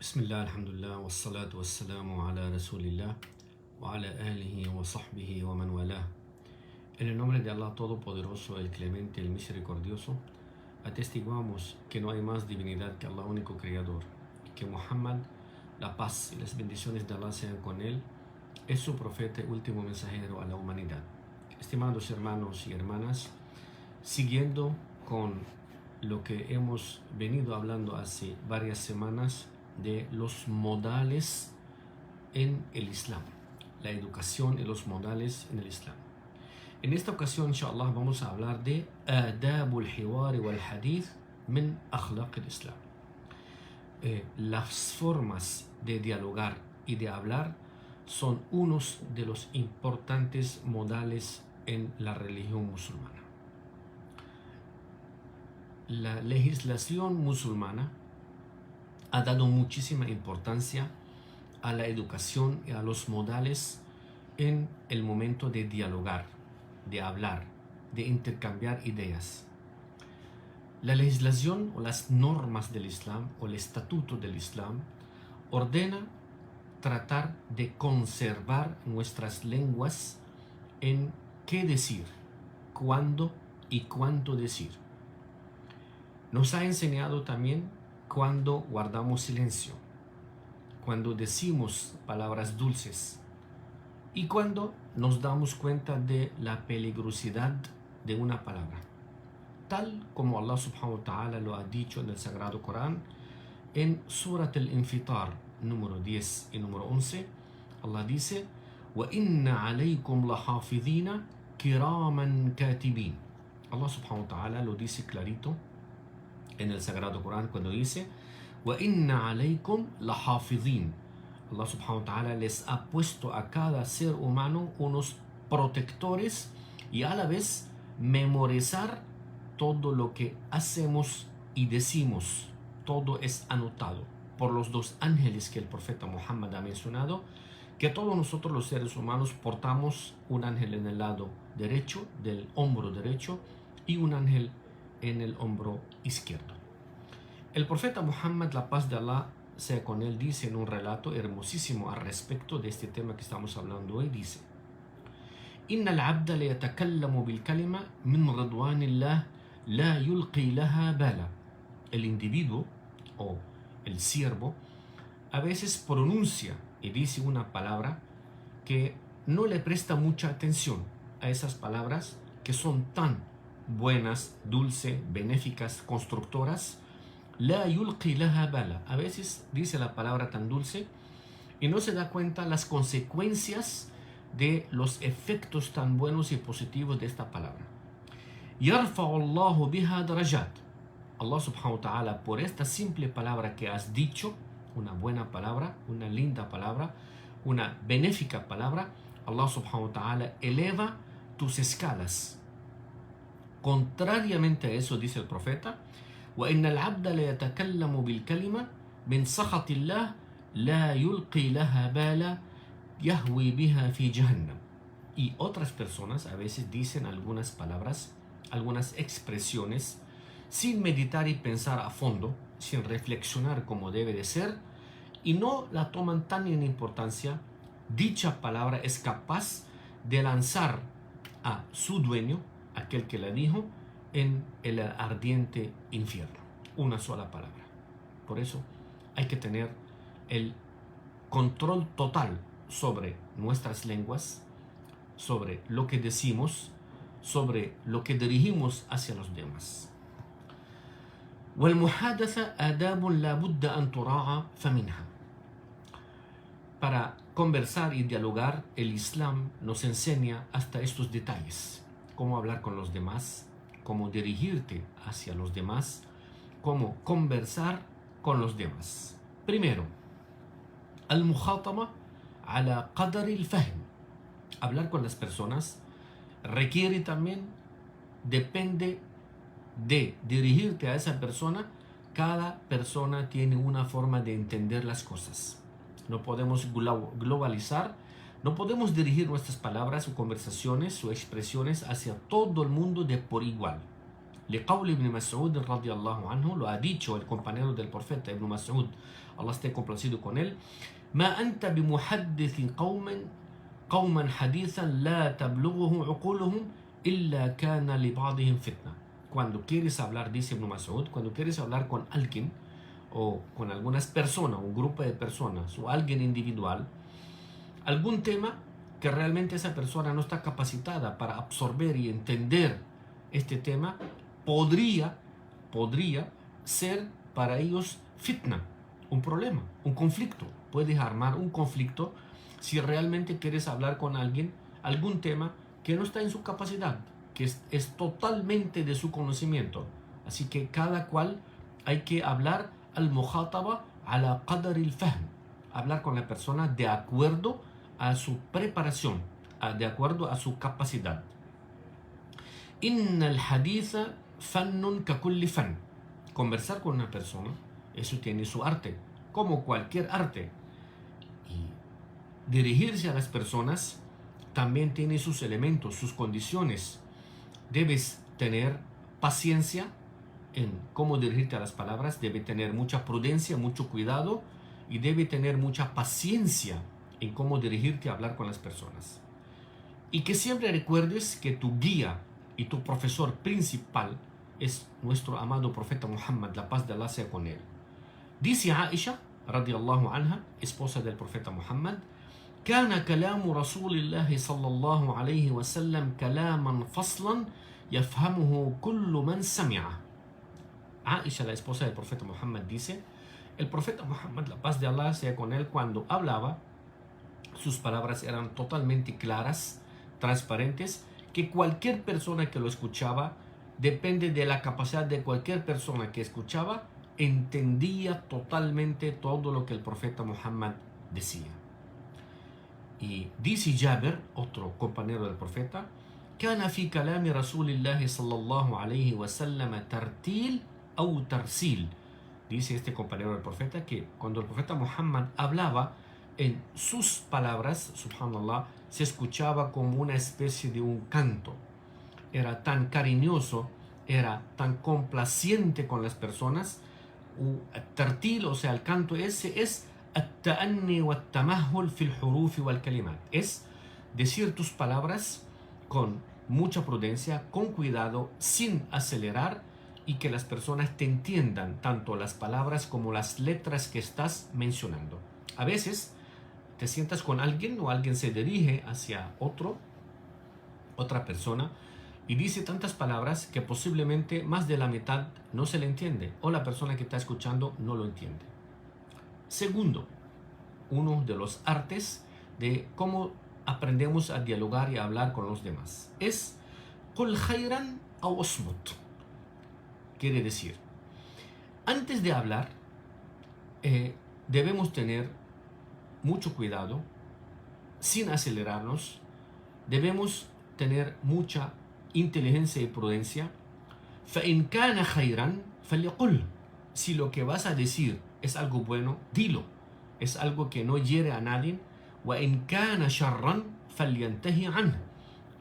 Bismillah, alhamdulillah, wassalatu wassalamu ala rasulillah wa ala alihi wa sahbihi wa man walah. En el nombre de Allah Todopoderoso, el Clemente, el Misericordioso, atestiguamos que no hay más divinidad que Allah, único Creador, que Muhammad, la paz y las bendiciones de Allah sean con él, es su profeta y último mensajero a la humanidad. Estimados hermanos y hermanas, siguiendo con lo que hemos venido hablando hace varias semanas de los modales en el Islam, la educación y los modales en el Islam. En esta ocasión, inshallah, vamos a hablar de adab al-hiwar wal-hadith min akhlaq al-Islam. Las formas de dialogar y de hablar son unos de los importantes modales en la religión musulmana. La legislación musulmana ha dado muchísima importancia a la educación y a los modales en el momento de dialogar, de hablar, de intercambiar ideas. La legislación o las normas del Islam o el estatuto del Islam ordena tratar de conservar nuestras lenguas en qué decir, cuándo y cuánto decir. Nos ha enseñado también cuando guardamos silencio, cuando decimos palabras dulces y cuando nos damos cuenta de la peligrosidad de una palabra. Tal como Allah subhanahu wa ta'ala lo ha dicho en el Sagrado Corán, en Surat al-Infitar, número 10 y número 11, Allah dice: وَإِنَّ عَلَيْكُمْ لَحَافِظِينَ كِرَامًا كَاتِبِينَ. Allah subhanahu wa ta'ala lo dice clarito en el Sagrado Corán cuando dice: وَإِنَّ عَلَيْكُمْ لَحَافِظِينَ. Allah subhanahu wa ta'ala les ha puesto a cada ser humano unos protectores y a la vez memorizar todo lo que hacemos y decimos. Todo es anotado por los dos ángeles que el profeta Muhammad ha mencionado, que todos nosotros los seres humanos portamos un ángel en el lado derecho del hombro derecho y un ángel en el hombro izquierdo. El profeta Muhammad, la paz de Allah sea con él, dice en un relato hermosísimo al respecto de este tema que estamos hablando hoy, dice: إن العبد ليتكلم بالكلمة من رضوان الله لا يلقي لها بالا. El individuo o el siervo a veces pronuncia y dice una palabra que no le presta mucha atención a esas palabras que son tan buenas, dulces, benéficas, constructoras. La yulqi laha bala. A veces dice la palabra tan dulce y no se da cuenta las consecuencias de los efectos tan buenos y positivos de esta palabra. Yarfa'u Allahu biha darajat. Allah subhanahu wa ta'ala, por esta simple palabra que has dicho, una buena palabra, una linda palabra, una benéfica palabra, Allah subhanahu wa ta'ala eleva tus escalas. Contrariamente a eso, dice el profeta: وَإِنَّ الْعَبْدَ لَيَتَكَلَّمُ بِالْكَلِمَةِ مِنْ سَخَطِ اللَّهِ لَا يُلْقِي لَهَا بَالًا يَهْوِي بِهَا فِي جَهَنَّمَ. Y otras personas a veces dicen algunas palabras, algunas expresiones, sin meditar y pensar a fondo, sin reflexionar como debe de ser, y no la toman tan en importancia. Dicha palabra es capaz de lanzar a su dueño, aquel que la dijo, en el ardiente infierno. Una sola palabra. Por eso hay que tener el control total sobre nuestras lenguas, sobre lo que decimos, sobre lo que dirigimos hacia los demás. وَالْمُحَادَثَةَ آدَابٌ لَا بُدَّ أَن تُرَاعَ فَمِنْهَا. Para conversar y dialogar, el Islam nos enseña hasta estos detalles: cómo hablar con los demás, cómo dirigirte hacia los demás, cómo conversar con los demás. Primero, al-mukhatama ala qadar al-fahm. Hablar con las personas requiere también, depende de dirigirte a esa persona. Cada persona tiene una forma de entender las cosas. No podemos globalizar. No podemos dirigir nuestras palabras o conversaciones o expresiones hacia todo el mundo de por igual. لقول ابن مسعود رضي الله عنه, lo ha dicho el compañero del profeta Ibn Mas'ud, Allah esté complacido con él, ما أنت بمحدث قوما حديثا لا تبلغه عقولهم إلا كان لبعضهم فتنة. Cuando quieres hablar, dice Ibn Mas'ud, cuando quieres hablar con alguien o con algunas personas, un grupo de personas o alguien individual, algún tema que realmente esa persona no está capacitada para absorber y entender este tema, podría ser para ellos fitna, un problema, un conflicto. Puedes armar un conflicto si realmente quieres hablar con alguien algún tema que no está en su capacidad, que es totalmente de su conocimiento. Así que cada cual hay que hablar al-mukhataba ala qadar al-fahm, hablar con la persona de acuerdo a su preparación, de acuerdo a su capacidad. Inna al-haditha fannun ka kulli fan. Conversar con una persona, eso tiene su arte, como cualquier arte. Y dirigirse a las personas también tiene sus elementos, sus condiciones. Debes tener paciencia en cómo dirigirte a las palabras, debe tener mucha prudencia, mucho cuidado y debe tener mucha paciencia en cómo dirigirte a hablar con las personas. Y que siempre recuerdes que tu guía y tu profesor principal es nuestro amado profeta Muhammad, la paz de Allah sea con él. Dice Aisha, radiyallahu anha, esposa del profeta Muhammad, كان كلام رسول الله صلى الله عليه وسلم كلاما فصلا يفهمه كل من سمعه. Aisha, la esposa del profeta Muhammad, dice, el profeta Muhammad, la paz de Allah sea con él, cuando hablaba, sus palabras eran totalmente claras, transparentes, que cualquier persona que lo escuchaba, depende de la capacidad de cualquier persona que escuchaba, entendía totalmente todo lo que el profeta Muhammad decía. Y dice Jabir, otro compañero del profeta, كان في كلام رسول الله صلى الله عليه وسلم ترتيل أو ترسيل. Dice este compañero del profeta que cuando el profeta Muhammad hablaba, en sus palabras, subhanallah, se escuchaba como una especie de un canto. Era tan cariñoso, era tan complaciente con las personas. Tartil, o sea, el canto ese es التأني والتمهل في الحروف والكلمات. Es decir tus palabras con mucha prudencia, con cuidado, sin acelerar, y que las personas te entiendan tanto las palabras como las letras que estás mencionando. A veces te sientas con alguien o alguien se dirige hacia otra persona y dice tantas palabras que posiblemente más de la mitad no se le entiende o la persona que está escuchando no lo entiende. Segundo, uno de los artes de cómo aprendemos a dialogar y a hablar con los demás es قل خيرا أو أصمت. Quiere decir, antes de hablar debemos tener mucho cuidado, sin acelerarnos, debemos tener mucha inteligencia y prudencia. فإن كان خيرا فليقل. Si lo que vas a decir es algo bueno, dilo. Es algo que no hiere a nadie. وإن كان شرا فلينتهي عنه.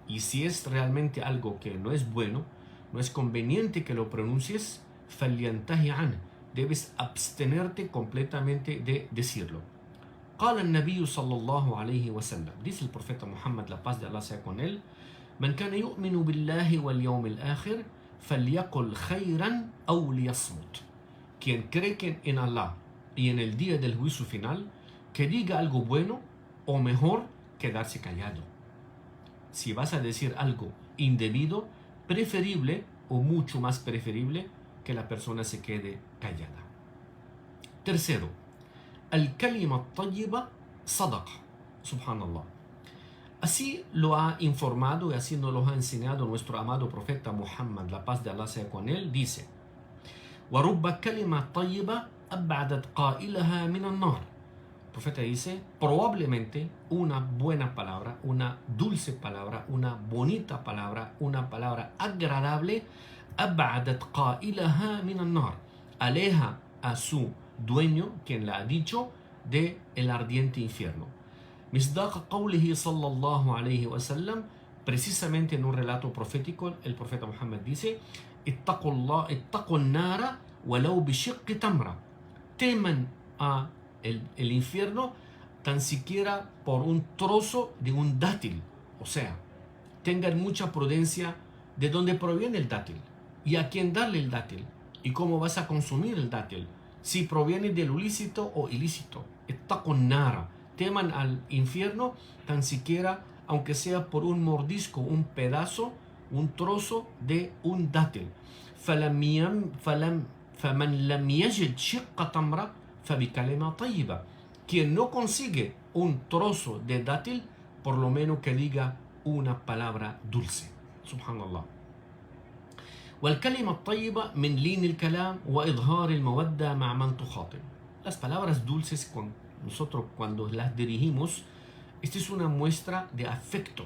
Y si es realmente algo que no es bueno, no es conveniente que lo pronuncies, فلينتهي عنه. Debes abstenerte completamente de decirlo. قال النبي صلى الله عليه وسلم. Dice el profeta Muhammad, la paz de Allah sea con él, من كان يؤمن بالله واليوم الآخر فليقل خيرا أو ليصمت. Quien cree que en Allah y en el día del juicio final, que diga algo bueno o mejor quedarse callado. Si vas a decir algo indebido, preferible o mucho más preferible que la persona se quede callada. Tercero, al-kalima at-tayyiba sadaqa. Subhanallah. Así lo ha informado y así nos lo ha enseñado nuestro amado profeta Muhammad, la paz de Allah sea con él, dice: وَرُبَّ كَلِمَةٍ طَيِّبَةٍ أَبْعَدَتْ قَائِلَهَا مِنَ النَّارِ. El profeta dice, probablemente una buena palabra, una dulce palabra, una bonita palabra, una palabra agradable, أَبْعَدَتْ قَائِلَهَا مِنَ النَّارِ, aleja a su dueño, quien la ha dicho, de el ardiente infierno. مصداق قوله صلى الله عليه وسلم, precisamente en un relato profético, el profeta Muhammad dice: اتقوا النار ولو بشق تمرة. Teman a el infierno tan siquiera por un trozo de un dátil. O sea, tengan mucha prudencia de dónde proviene el dátil y a quién darle el dátil y cómo vas a consumir el dátil, si proviene del ilícito o ilícito. اتقوا النار. Teman al infierno tan siquiera aunque sea por un mordisco, un pedazo, un trozo de un dátil. فمن لم يجد شق تمرة فبكلمة طيبة. Quien no consigue un trozo de dátil, por lo menos que diga una palabra dulce. Subhanallah. والكلمة الطيبة من لين الكلام وإظهار المودة مع من تخاطب. Las palabras dulces, nosotros cuando las dirigimos, esta es una muestra de afecto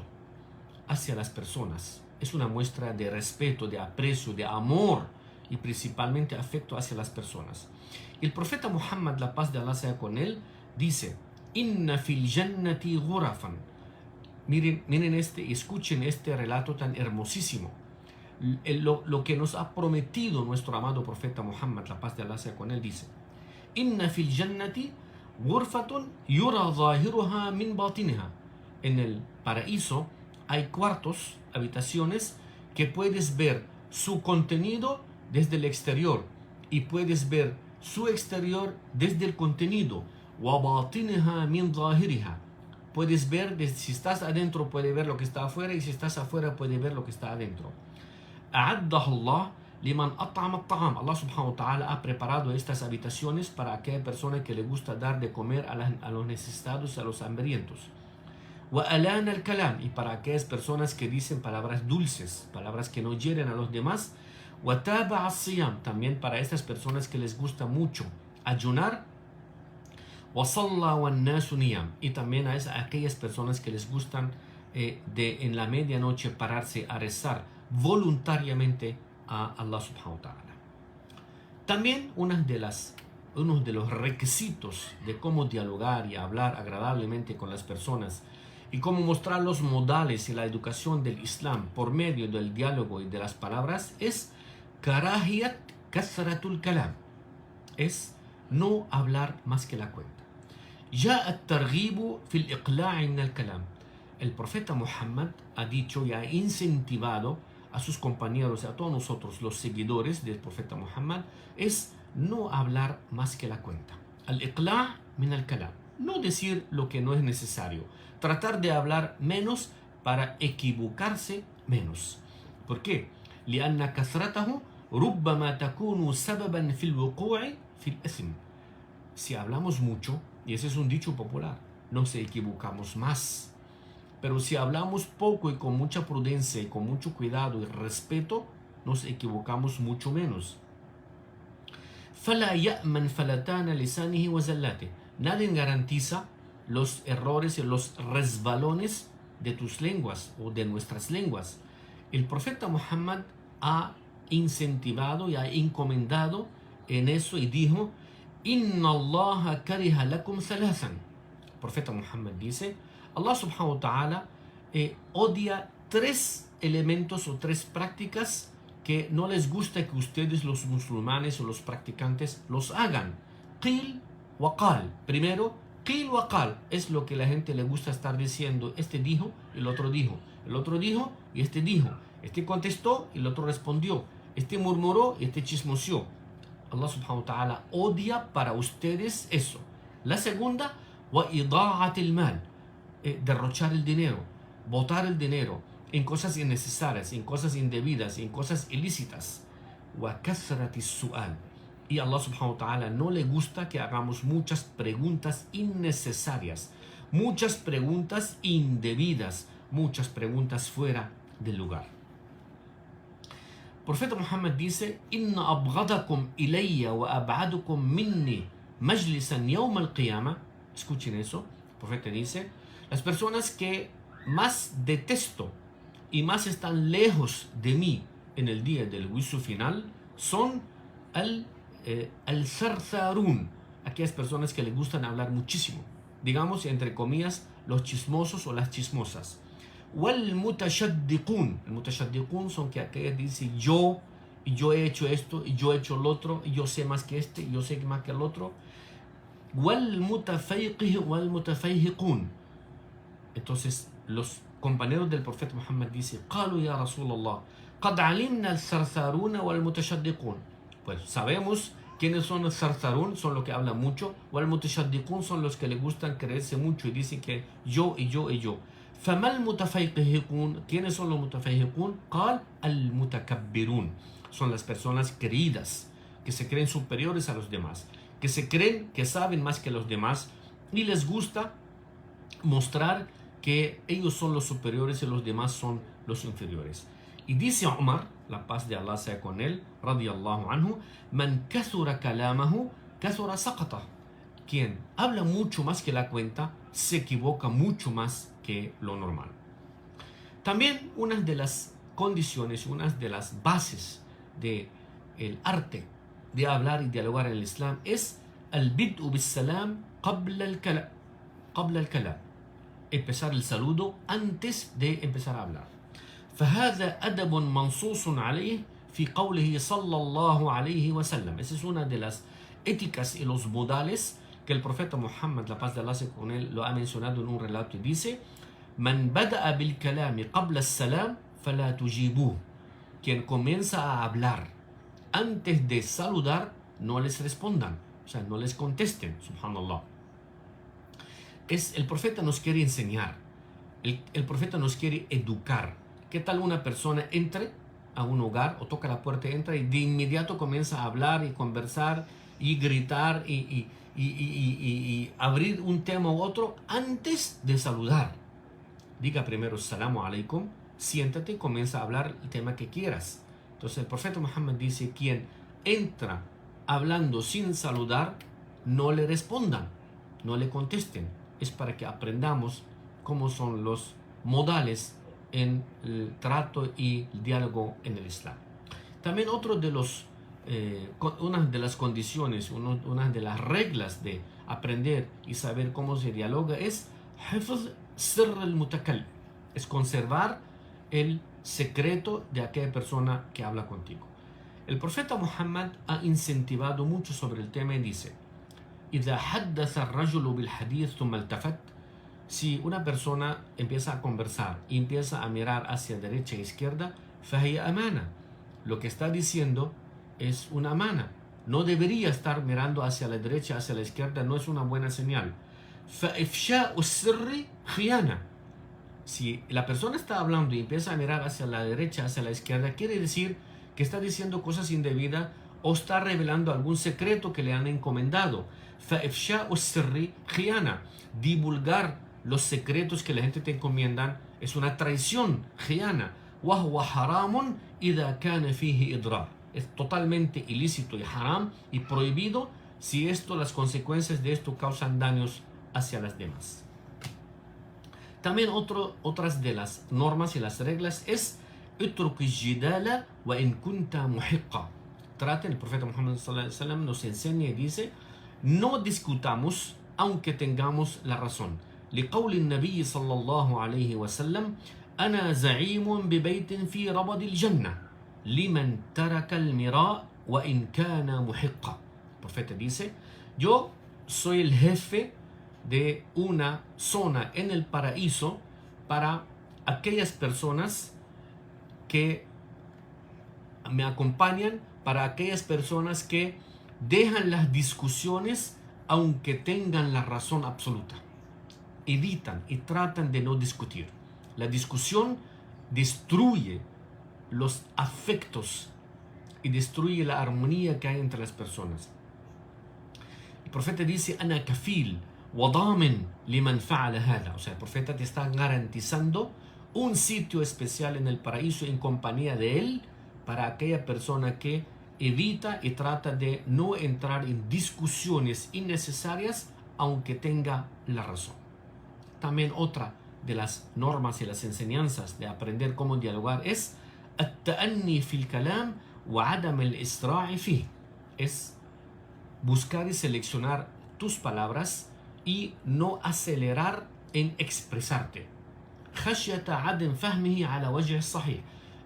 hacia las personas. Es una muestra de respeto, de aprecio, de amor y principalmente afecto hacia las personas. El profeta Muhammad, la paz de Allah sea con él, dice: Inna fil jannati ghurafan. Miren y escuchen este relato tan hermosísimo. Lo que nos ha prometido nuestro amado profeta Muhammad, la paz de Allah sea con él, dice: Inna fil jannati ghurfatun yura zahiruha min batiniha. En el paraíso hay cuartos, habitaciones, que puedes ver su contenido desde el exterior y puedes ver su exterior desde el contenido. Wa batiniha min zahiriha. Puedes ver, si estás adentro, puedes ver lo que está afuera, y si estás afuera, puedes ver lo que está adentro. أعدها الله لمن أطعم الطعام. Allah subhanahu wa ta'ala ha preparado estas habitaciones para aquella persona que le gusta dar de comer a los necesitados y a los hambrientos. وألان الكلام. Y para aquellas personas que dicen palabras dulces, palabras que no hieren a los demás. وتابع الصيام. También para estas personas que les gusta mucho ayunar. وصلى والناس نيام. Y también a aquellas personas que les gustan en la medianoche pararse a rezar voluntariamente a Allah subhanahu wa ta'ala. También uno de los requisitos de cómo dialogar y hablar agradablemente con las personas y cómo mostrar los modales y la educación del Islam por medio del diálogo y de las palabras es karahiyat kasratul kalam, es no hablar más que la cuenta. Ya at-targhibu fil iqla'i min al-kalam. El profeta Muhammad ha dicho y ha incentivado a sus compañeros y a todos nosotros, los seguidores del profeta Muhammad, es no hablar más que la cuenta. Al-iqla' min al-kalam. No decir lo que no es necesario. Tratar de hablar menos para equivocarse menos. ¿Por qué? لأن كثرته ربما تكون سببا في الوقوع في الإثم. Si hablamos mucho, y ese es un dicho popular, nos equivocamos más. Pero si hablamos poco y con mucha prudencia y con mucho cuidado y respeto, nos equivocamos mucho menos. فلا يأمن فلتان لسانه وزلاته. Nadie garantiza los errores y los resbalones de tus lenguas o de nuestras lenguas. El profeta Muhammad ha incentivado y ha encomendado en eso y dijo: Inna Allah kariha lakum thalathan. El profeta Muhammad dice: Allah subhanahu wa ta'ala odia 3 elementos o 3 prácticas que no les gusta que ustedes, los musulmanes o los practicantes, los hagan. Qil wa qal. Primero, qil wa qal es lo que la gente le gusta estar diciendo. Este dijo, el otro dijo. El otro dijo y este dijo. Este contestó y el otro respondió. Este murmuró y este chismoseó. Allah subhanahu wa ta'ala odia para ustedes eso. La segunda, wa ida'at al-mal. Derrochar el dinero, botar el dinero en cosas innecesarias, en cosas indebidas, en cosas ilícitas. Wa kasrati su'al. Y Allah subhanahu wa ta'ala no le gusta que hagamos muchas preguntas innecesarias, muchas preguntas indebidas, muchas preguntas fuera del lugar. El profeta Muhammad dice: Inna abghadakum ilayya wa ab'adukum minni majlisan yawm al-qiyamah. Escuchen eso. El profeta dice: las personas que más detesto y más están lejos de mí en el día del juicio final son al-Sarsarun, aquellas personas que les gustan hablar muchísimo, digamos entre comillas los chismosos o las chismosas. Wal-Mutashaddiqun. El Mutashaddiqun son que aquellos dicen yo y yo he hecho esto, y yo he hecho lo otro, y yo sé más que este, y yo sé más que el otro. وَالْمُتَفَيْقِهِ وَالْمُتَفَيْهِقُونَ. Entonces los compañeros del profeta Muhammad dicen: قالوا يا رسول الله قد علمنا الثرثارون والمتشدقون. Pues sabemos quiénes son los zarzarún, son los que hablan mucho, o el mutashaddiqun son los que le gustan creerse mucho y dicen que yo y yo y yo. فما المتفيقهون, ¿quiénes son los mutafayhiqun? قال المتكبرون, son las personas creídas, que se creen superiores a los demás, que se creen que saben más que los demás y les gusta mostrar que ellos son los superiores y los demás son los inferiores. Y dice Umar, la paz de Allah sea con él, radiyallahu anhu: man kathura kalamahu kathura saqatah. Quien habla mucho más que la cuenta se equivoca mucho más que lo normal. También una de las condiciones, una de las bases del arte de hablar y dialogar en el Islam es el bid'u bis salam qabla al-kalam, empezar el saludo antes de empezar a hablar. فهذا أدب منصوص عليه في قوله صلى الله عليه وسلم. Esa es una de las éticas y los modales que el profeta Muhammad, la paz de Allah sea con él, lo ha mencionado en un relato y dice: من بدأ بالكلام قبل السلام فلا تجيبوه. Quien comienza a hablar antes de saludar, no les respondan, o sea, no les contesten. Subhanallah. El profeta nos quiere enseñar, el profeta nos quiere educar. ¿Qué tal una persona entre a un hogar o toca la puerta, entra y de inmediato comienza a hablar y conversar y gritar y abrir un tema u otro antes de saludar? Diga primero Salamu alaikum, siéntate y comienza a hablar el tema que quieras. Entonces el profeta Muhammad dice: quien entra hablando sin saludar, no le respondan, no le contesten. Es para que aprendamos cómo son los modales en el trato y el diálogo en el Islam. También una de las condiciones, una de las reglas de aprender y saber cómo se dialoga es حفظ سر المتكلم, es conservar el secreto de aquella persona que habla contigo. El profeta Muhammad ha incentivado mucho sobre el tema y dice: إذا حدث الرجل بالحديث ثم التفت. Si una persona empieza a conversar y empieza a mirar hacia derecha e izquierda, فهي أمانة. Lo que está diciendo es una amana. No debería estar mirando hacia la derecha, hacia la izquierda, no es una buena señal. فإفشاء السر خيانة. Si la persona está hablando y empieza a mirar hacia la derecha, hacia la izquierda, quiere decir que está diciendo cosas indebidas o está revelando algún secreto que le han encomendado. فإفشاء السر خيانة. Divulgar los secretos que la gente te encomiendan es una traición, خيانة. وهو حرام إذا كان فيه إضرار. Es totalmente ilícito y haram y prohibido si las consecuencias de esto causan daños hacia las demás. También otras de las normas y las reglas es اترك الجدال وإن كنت محقا. El profeta Muhammad sallallahu alaihi wasallam nos enseña y dice: no discutamos aunque tengamos la razón. لقول النبي صلى الله عليه وسلم أنا زعيم ببيت في ربض الجنة لمن ترك المراء وإن كان محقا. El profeta dice: yo soy el jefe de una zona en el paraíso para aquellas personas que me acompañan, para aquellas personas que dejan las discusiones aunque tengan la razón absoluta. Evitan y tratan de no discutir. La discusión destruye los afectos y destruye la armonía que hay entre las personas. El profeta dice: Ana kafil wa damin liman fa'ala hada. O sea, el profeta te está garantizando un sitio especial en el paraíso en compañía de él para aquella persona que evita y trata de no entrar en discusiones innecesarias aunque tenga la razón. También otra de las normas y las enseñanzas de aprender cómo dialogar es التأني في الكلام وعدم الإسراع فيه. Es buscar y seleccionar tus palabras y no acelerar en expresarte. خشية عدم فهمه على وجه الصحيح.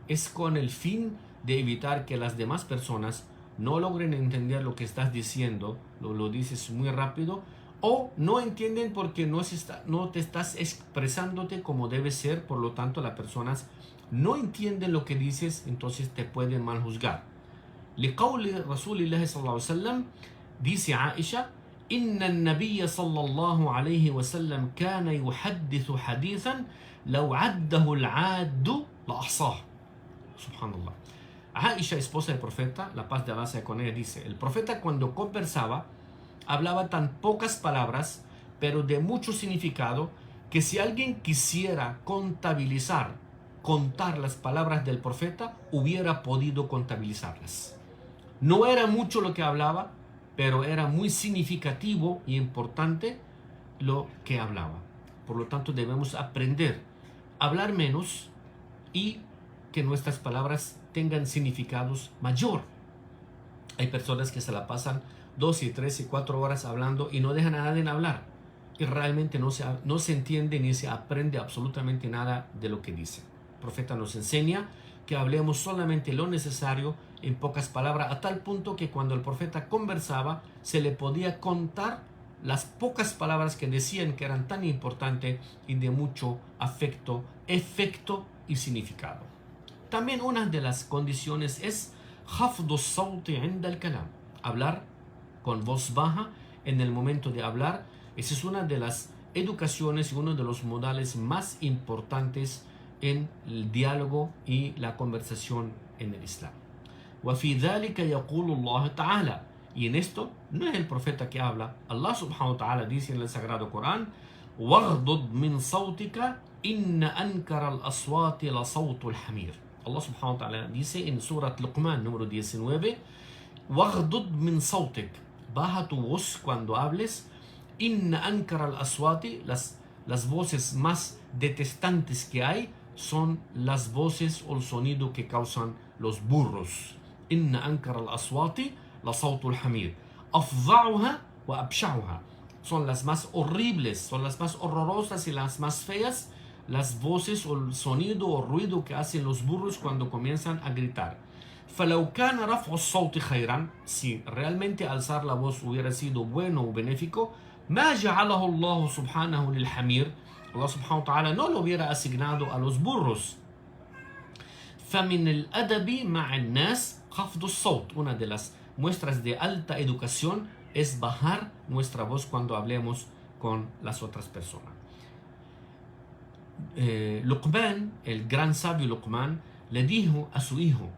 Es con el fin de evitar que las demás personas no logren entender lo que estás diciendo, lo dices muy rápido, o no entienden porque no te estás expresándote como debe ser, por lo tanto las personas no entienden lo que dices, entonces te pueden mal juzgar. لقول رسول الله صلى الله عليه وسلم, dice Aisha, إن النبي صلى الله عليه وسلم كان يحدث حديثا لو عده العاد لأحصاه. Subhanallah. Aisha, esposa del profeta, la paz de Allah sea con ella, dice, el profeta cuando conversaba hablaba tan pocas palabras, pero de mucho significado, que si alguien quisiera contar las palabras del profeta, hubiera podido contabilizarlas. No era mucho lo que hablaba, pero era muy significativo y importante lo que hablaba. Por lo tanto, debemos aprender a hablar menos y que nuestras palabras tengan significados mayor. Hay personas que se la pasan 2 y 3 y 4 horas hablando y no dejan a nadie hablar. Y realmente no se entiende ni se aprende absolutamente nada de lo que dicen. El profeta nos enseña que hablemos solamente lo necesario, en pocas palabras, a tal punto que cuando el profeta conversaba se le podía contar las pocas palabras que decían, que eran tan importantes y de mucho afecto, efecto y significado. También una de las condiciones es خفض الصوت عند الكلام, hablar con voz baja en el momento de hablar. Esa es una de las educaciones y uno de los modales más importantes en el diálogo y la conversación en el Islam. وفي ذلك يقول الله تعالى, y en esto no es el profeta que habla, Allah subhanahu wa ta'ala dice en el Sagrado Corán, وَغْضُضْ مِنْ صَوْتِكَ إِنَّ أَنْكَرَ الْأَصْوَاتِ لَصَوْتُ الْحَمِيرِ. Allah subhanahu wa ta'ala dice en Surat Luqman número 19, وَغْضُضْ مِنْ صَوْتِكَ, baja tu voz cuando hables, إِنَّ أَنْكَرَ الْأَصْوَاتِ, las voces más detestantes que hay son las voces o el sonido que causan los burros. إِنَّ أَنْكَرَ الْأَصْوَاتِ لَصَوْتُ الْحَمِيرِ أَفْضَعُهَا وَأَبْشَعُهَا, son las más horribles, son las más horrorosas y las más feas, las voces o el sonido o ruido que hacen los burros cuando comienzan a gritar. فَلَوْ كَانَ رَفْعُ الصَّوْتِ خَيْرًا, si realmente alzar la voz hubiera sido bueno o benéfico, مَا جَعَلَهُ اللَّهُ سُبْحَانَهُ لِلْحَمِيرِ, Allah subhanahu wa ta'ala no lo hubiera asignado a los burros. فَمِنَ الْأَدَبِ مَعَ النَّاسِ خَفْضُ الصَّوْتِ, una de las muestras de alta educación es bajar nuestra voz cuando hablemos con las otras personas. Luqman, el gran sabio Luqman, le dijo a su hijo,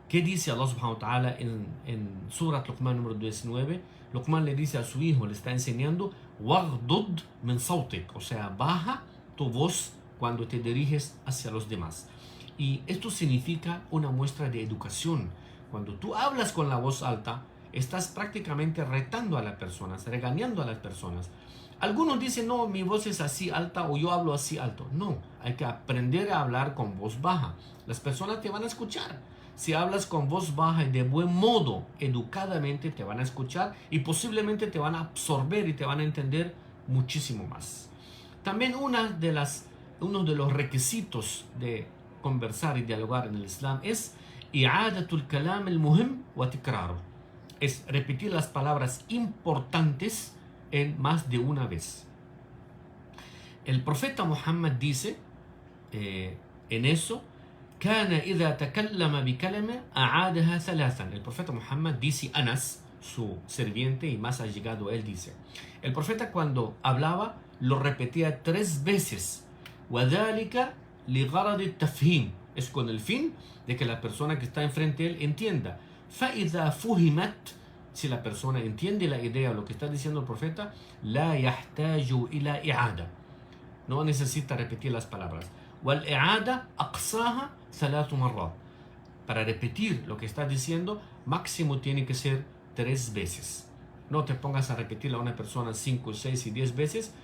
¿qué dice Allah subhanahu wa ta'ala en Surat Luqman número 19? Luqman le dice a su hijo, le está enseñando, وَغْضُضْ مِنْ صَوْتِكَ, o sea, baja tu voz cuando te diriges hacia los demás. Y esto significa una muestra de educación. Cuando tú hablas con la voz alta, estás prácticamente retando a las personas, regañando a las personas. Algunos dicen, no, mi voz es así alta o yo hablo así alto. No, hay que aprender a hablar con voz baja. Las personas te van a escuchar. Si hablas con voz baja y de buen modo, educadamente, te van a escuchar y posiblemente te van a absorber y te van a entender muchísimo más. También uno de los requisitos de conversar y dialogar en el Islam es i'adatul kalam al-muhim wa tikraruh, es repetir las palabras importantes en más de una vez. El profeta Muhammad dice en eso, كان إذا تكلم بكلمة أعادها ثلاثا. El profeta Muhammad dice, Anas, su sirviente y más allegado, él dice, el profeta cuando hablaba lo repetía 3 veces. وذلك لغرض التفهيم, es con el fin de que la persona que está enfrente de él entienda. فإذا فهمت, si la persona entiende la idea o lo que está diciendo el profeta, لا يحتاج إلى إعادة, no necesita repetir las palabras. والإعادة أقصاها 3 مرات, para repetir lo que está diciendo máximo tiene que ser 3 veces. No te pongas a repetirle a una persona 5, 6 y 10 veces,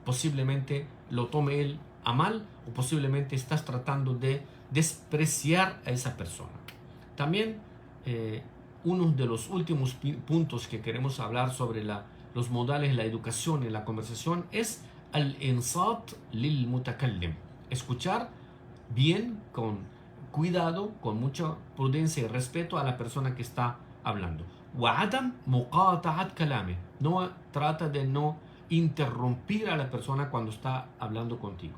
posiblemente lo tome él a mal o posiblemente estás tratando de despreciar a esa persona. También uno de los últimos puntos que queremos hablar sobre los modales de la educación en la conversación es al-insat lil-mutakallim, escuchar bien con cuidado, con mucha prudencia y respeto a la persona que está hablando. وعدم مقاطعة كلامه. No trata de no interrumpir a la persona cuando está hablando contigo.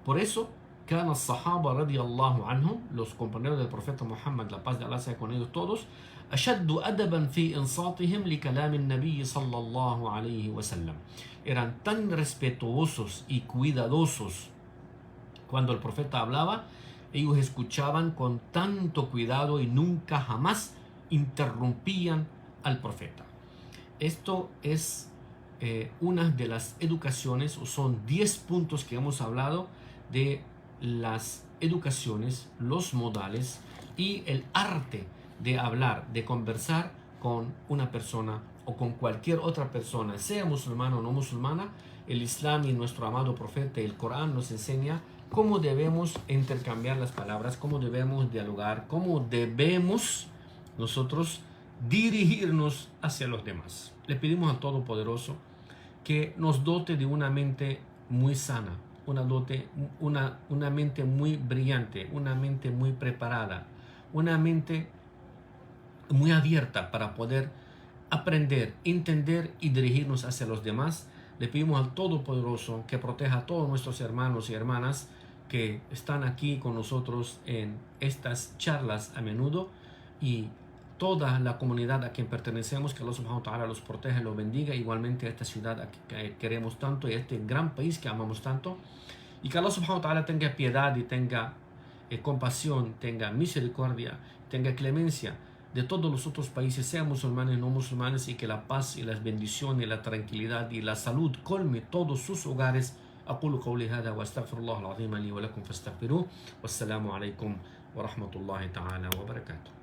Por eso, كان الصحابة رضي الله عنهم, los compañeros del profeta Muhammad, la paz de Allah sea con ellos todos, أشد أدبا في إنصاتهم لكلام النبي صلى الله عليه وسلم. Eran tan respetuosos y cuidadosos cuando el profeta hablaba, ellos escuchaban con tanto cuidado y nunca jamás interrumpían al profeta. Esto es una de las educaciones, o son 10 puntos que hemos hablado de las educaciones, los modales y el arte de hablar, de conversar con una persona o con cualquier otra persona, sea musulmana o no musulmana. El Islam y nuestro amado profeta, el Corán, nos enseña cómo debemos intercambiar las palabras, cómo debemos dialogar, cómo debemos nosotros dirigirnos hacia los demás. Le pedimos al Todopoderoso que nos dote de una mente muy sana, una mente muy brillante, una mente muy preparada, una mente muy abierta para poder aprender, entender y dirigirnos hacia los demás. Le pedimos al Todopoderoso que proteja a todos nuestros hermanos y hermanas que están aquí con nosotros en estas charlas a menudo, y toda la comunidad a quien pertenecemos, que Allah subhanahu wa ta'ala los proteja y los bendiga, igualmente a esta ciudad que queremos tanto y a este gran país que amamos tanto, y que Allah subhanahu wa ta'ala tenga piedad y tenga compasión, tenga misericordia, tenga clemencia de todos los otros países, sean musulmanes o no musulmanes, y que la paz y las bendiciones, la tranquilidad y la salud colme todos sus hogares. أقول قولي هذا وأستغفر الله العظيم لي ولكم فاستغفروه والسلام عليكم ورحمة الله تعالى وبركاته.